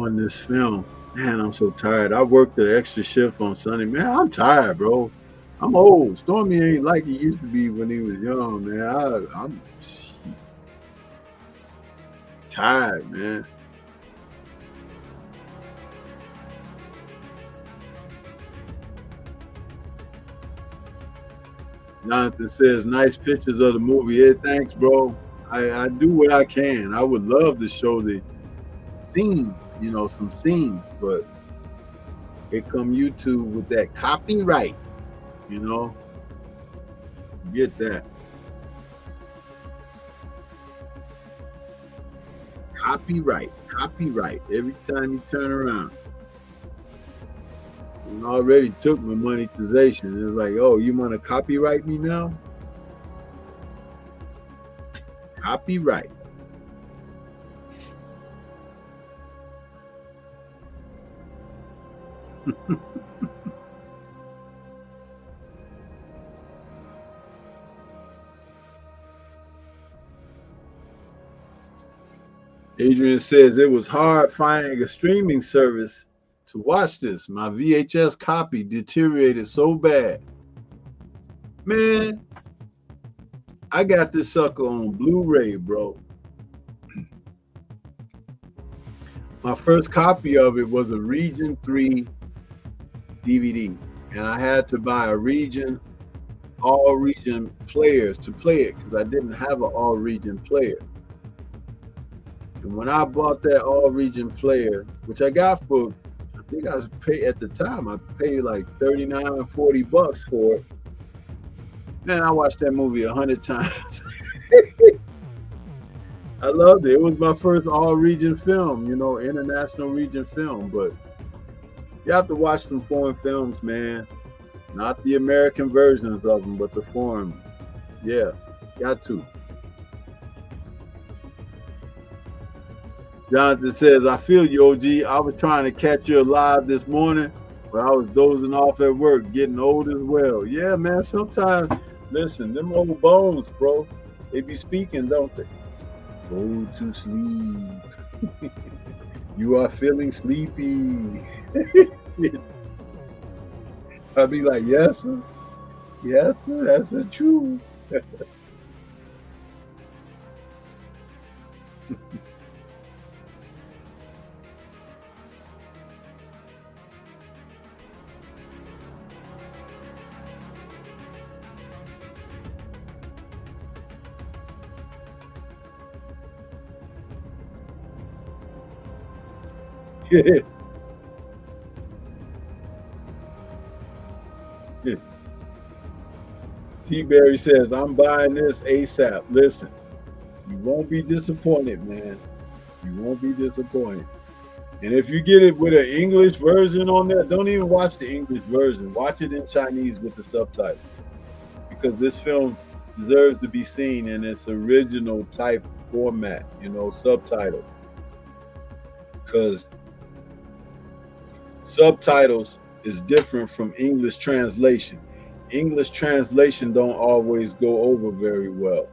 on this film. Man, I'm so tired. I worked the extra shift on Sunday. Man, I'm tired, bro. I'm old. Stormy ain't like he used to be when he was young, man. I'm tired, man. Jonathan says, nice pictures of the movie. Yeah, thanks, bro. I do what I can. I would love to show the scenes, some scenes, but here come YouTube with that copyright, Get that. Copyright every time you turn around. And already took my monetization. It's like, oh, you want to copyright me now? Copyright. Adrian says it was hard finding a streaming service to watch this. My VHS copy deteriorated so bad. Man, I got this sucker on Blu-ray, bro. My first copy of it was a Region 3 DVD, and I had to buy a all region players to play it because I didn't have an all region player. And when I bought that all region player, which I got for, I think I was paid at the time, I paid like $39 or $40 for it. Man, I watched that movie 100 times. I loved it. It was my first all region film, international region film. But you have to watch some foreign films, man. Not the American versions of them, but the foreign. Yeah, got to. Jonathan says, I feel you, OG. I was trying to catch you live this morning, but I was dozing off at work, getting old as well. Yeah, man, sometimes, listen, them old bones, bro, they be speaking, don't they? Go to sleep. You are feeling sleepy. I'd be like, yes, sir. Yes, sir, that's the truth. T-Berry says, I'm buying this ASAP. Listen, you won't be disappointed, man. You won't be disappointed. And if you get it with an English version on there, don't even watch the English version. Watch it in Chinese with the subtitles. Because this film deserves to be seen in its original type format, subtitle. Because subtitles is different from English translation. English translation don't always go over very well,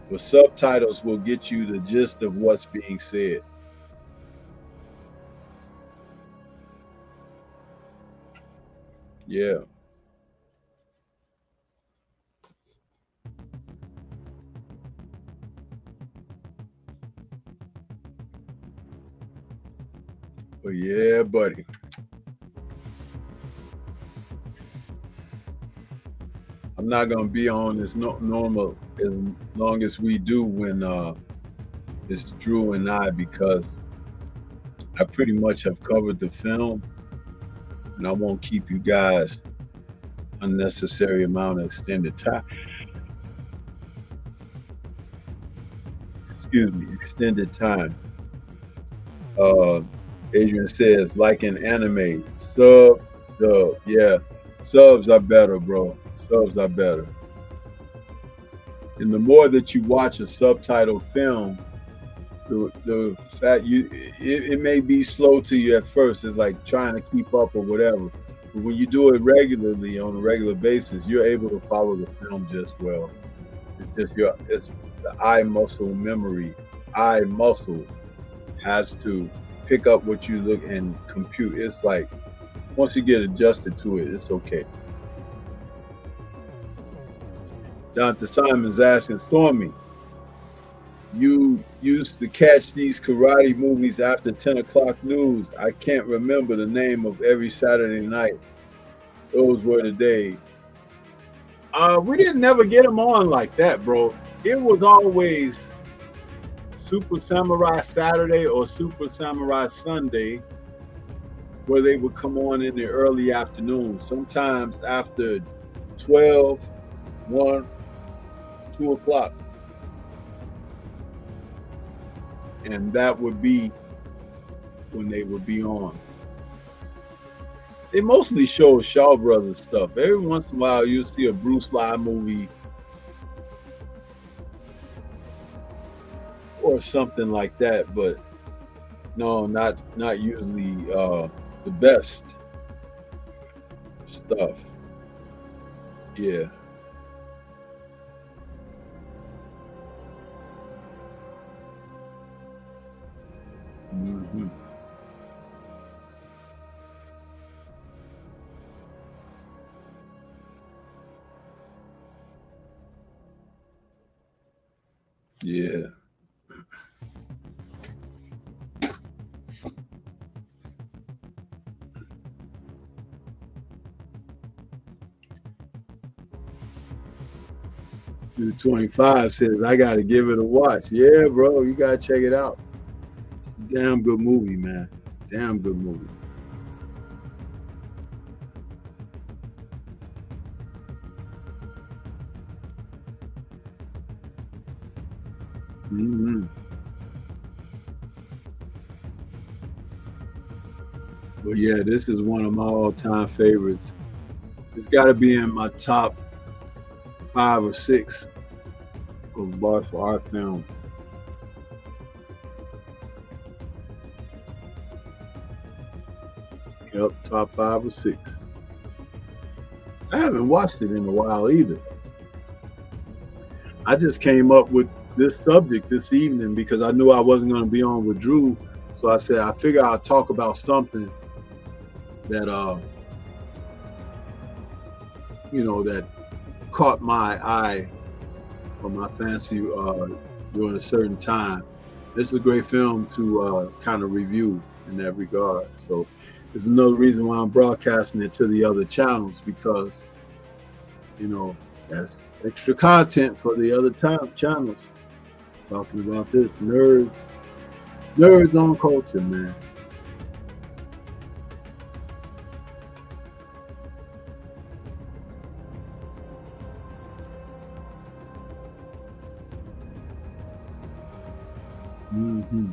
but subtitles will get you the gist of what's being said. Yeah. But yeah, buddy. I'm not gonna be on this normal as long as we do when it's Drew and I, because I pretty much have covered the film, and I won't keep you guys unnecessary amount of extended time. Excuse me, extended time. Adrian says, like in anime, sub, dub. Yeah, subs are better, bro. Subs are better. And the more that you watch a subtitled film, the fact it may be slow to you at first. It's like trying to keep up or whatever. But when you do it regularly on a regular basis, you're able to follow the film just well. It's just it's the eye muscle memory. Eye muscle has to pick up what you look and compute. It's like once you get adjusted to it, it's okay. Dr. Simon's asking, Stormy, you used to catch these karate movies after 10 o'clock news. I can't remember the name of every Saturday night. Those were the days. We didn't never get them on like that, bro. It was always Super Samurai Saturday or Super Samurai Sunday, where they would come on in the early afternoon, sometimes after 12, 1, 2 o'clock. And that would be when they would be on. They mostly show Shaw Brothers stuff. Every once in a while, you'll see a Bruce Lee movie or something like that, but no, not usually the best stuff. Yeah. Mm-hmm. Yeah. Dude 25 says, I got to give it a watch. Yeah, bro, you got to check it out. It's a damn good movie, man. Damn good movie. Mm-hmm. But yeah, this is one of my all-time favorites. It's got to be in my top 5 or 6 of martial art films. Yep, top 5 or 6. I haven't watched it in a while either. I just came up with this subject this evening because I knew I wasn't going to be on with Drew. So I said, I figure I'll talk about something that, you know, that caught my eye or my fancy during a certain time. This is a great film to kind of review in that regard. So it's another reason why I'm broadcasting it to the other channels, because, you know, that's extra content for the other channels. Talking about this, nerds on culture, man. Mm-hmm.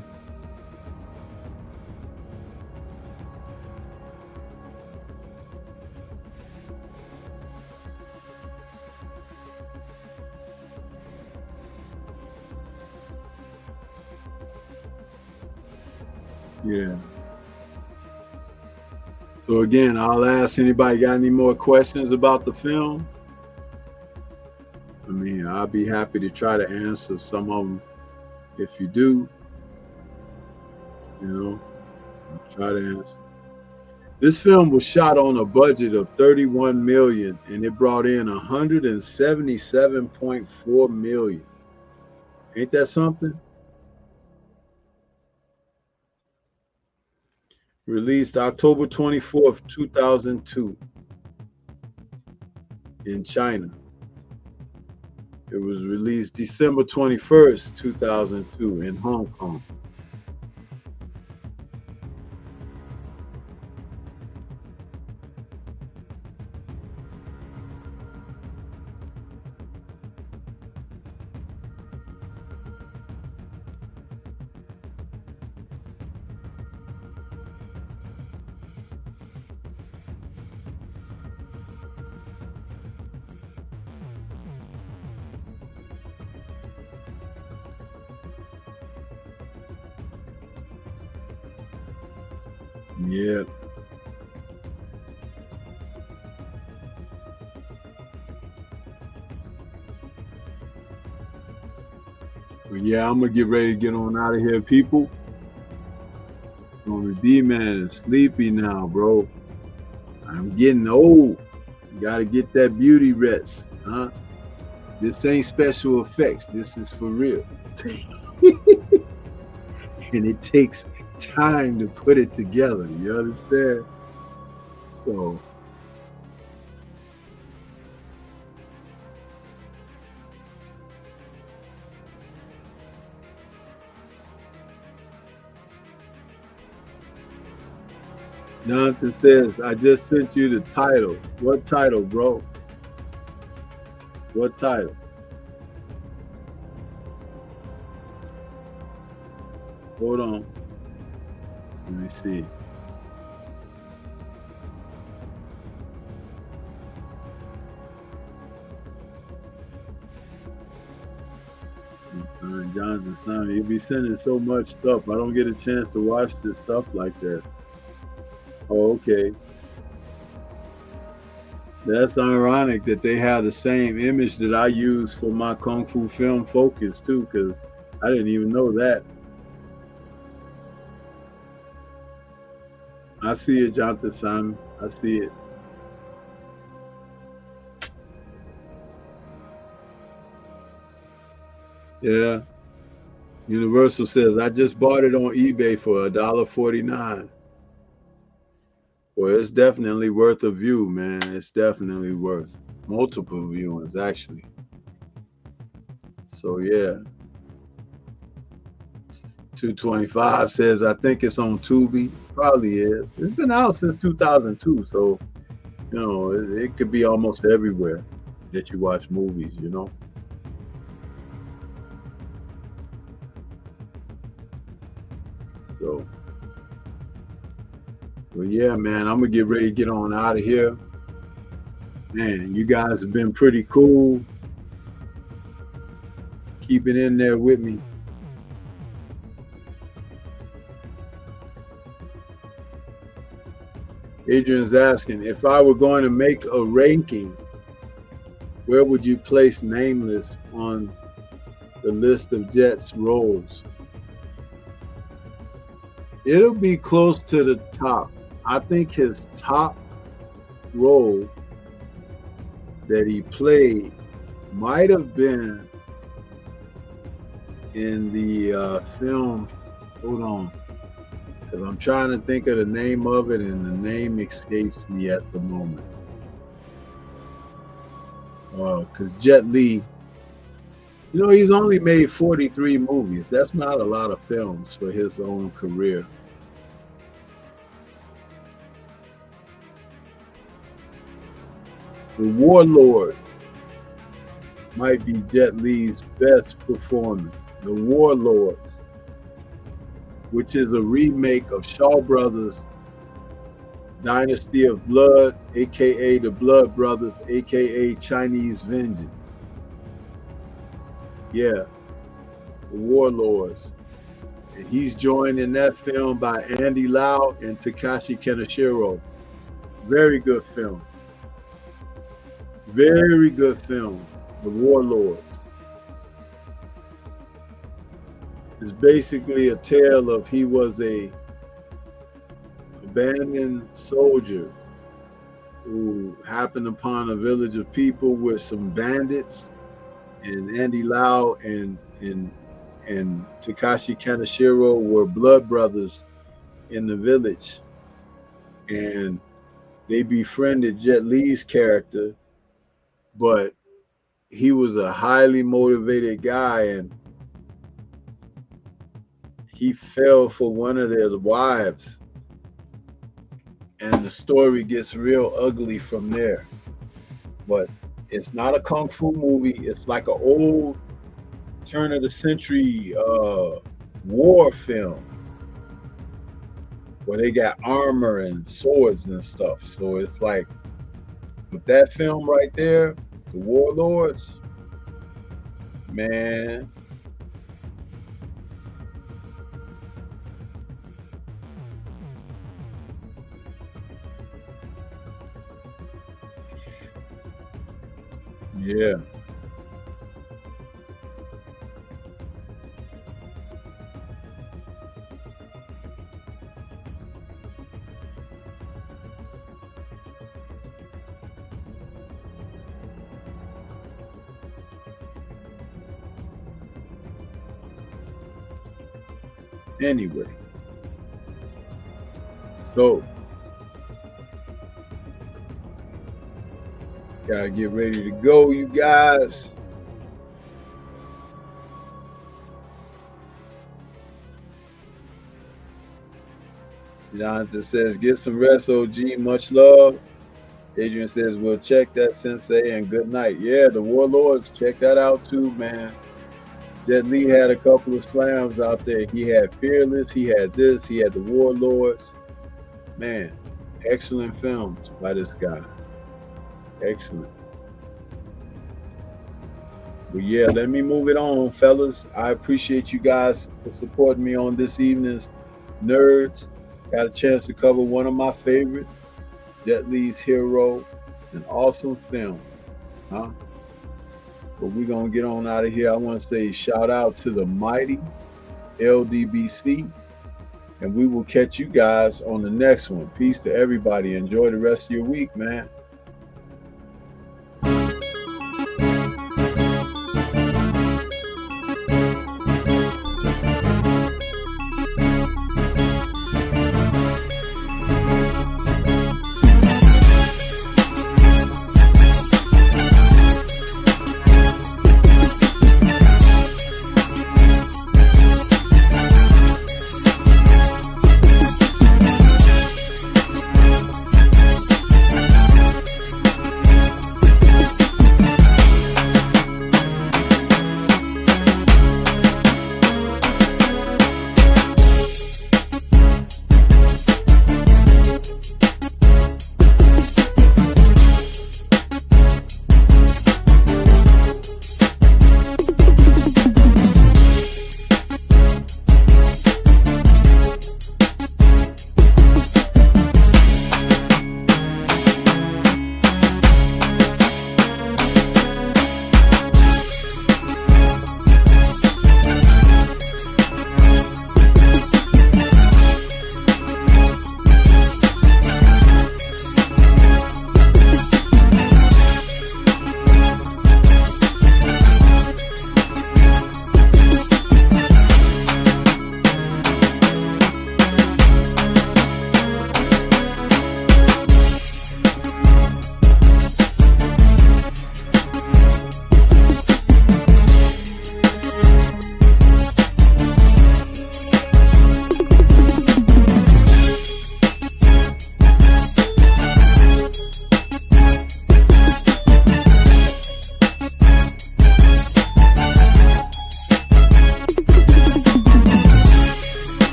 Yeah. So again, I'll ask anybody got any more questions about the film. I mean, I'll be happy to try to answer some of them. If you do, you know, I'll try to answer. This film was shot on a budget of 31 million and it brought in 177.4 million. Ain't that something? Released October 24th, 2002 in China. It was released December 21st, 2002 in Hong Kong. Yeah. But yeah, I'm gonna get ready to get on out of here, people. It's D-Man is sleepy now, bro. I'm getting old. You gotta get that beauty rest, huh? This ain't special effects. This is for real. And it takes time to put it together. You understand? So, Jonathan says, I just sent you the title. What title, bro? What title? Hold on. Let me see. Jonathan Simon, you be sending so much stuff. I don't get a chance to watch this stuff like that. Oh, okay. That's ironic that they have the same image that I use for my Kung Fu Film Focus too, because I didn't even know that. I see it, Jonathan Simon. I see it. Yeah. Universal says, I just bought it on eBay for $1.49. Well, it's definitely worth a view, man. It's definitely worth multiple viewings, actually. So, yeah. 225 says, I think it's on Tubi. Probably is. It's been out since 2002, so, you know, it could be almost everywhere that you watch movies, you know? So, well, yeah, man, I'm gonna get ready to get on out of here. Man, you guys have been pretty cool. Keep it in there with me. Adrian's asking, if I were going to make a ranking, where would you place Nameless on the list of Jet's roles? It'll be close to the top. I think his top role that he played might have been in the film. Hold on, because I'm trying to think of the name of it, and the name escapes me at the moment. Because Jet Li, you know, he's only made 43 movies. That's not a lot of films for his own career. The Warlords might be Jet Li's best performance. The Warlords, which is a remake of Shaw Brothers' Dynasty of Blood, aka the Blood Brothers, aka Chinese Vengeance. Yeah, the Warlords. And he's joined in that film by Andy Lau and Takashi Kaneshiro. Very good film. Very good film. The Warlords. It's basically a tale of he was a abandoned soldier who happened upon a village of people with some bandits, and Andy Lau and Takashi Kaneshiro were blood brothers in the village, and they befriended Jet Li's character, but he was a highly motivated guy, and he fell for one of their wives, and the story gets real ugly from there. But it's not a kung fu movie. It's like an old turn of the century war film where they got armor and swords and stuff. So it's like, with that film right there, The Warlords, man. Yeah. Anyway, so gotta get ready to go, you guys. Jonathan says, get some rest, OG. Much love. Adrian says, we'll check that, Sensei, and good night. Yeah, the Warlords, check that out too, man. Jet Li had a couple of slams out there. He had Fearless, he had this, he had the Warlords. Man, excellent films by this guy. Excellent. Well, yeah, let me move it on, fellas. I appreciate you guys for supporting me on this evening's Nerds. Got a chance to cover one of my favorites, Jet Li's Hero, an awesome film, huh? But we're going to get on out of here. I want to say shout out to the mighty LDBC, and we will catch you guys on the next one. Peace to everybody. Enjoy the rest of your week, man.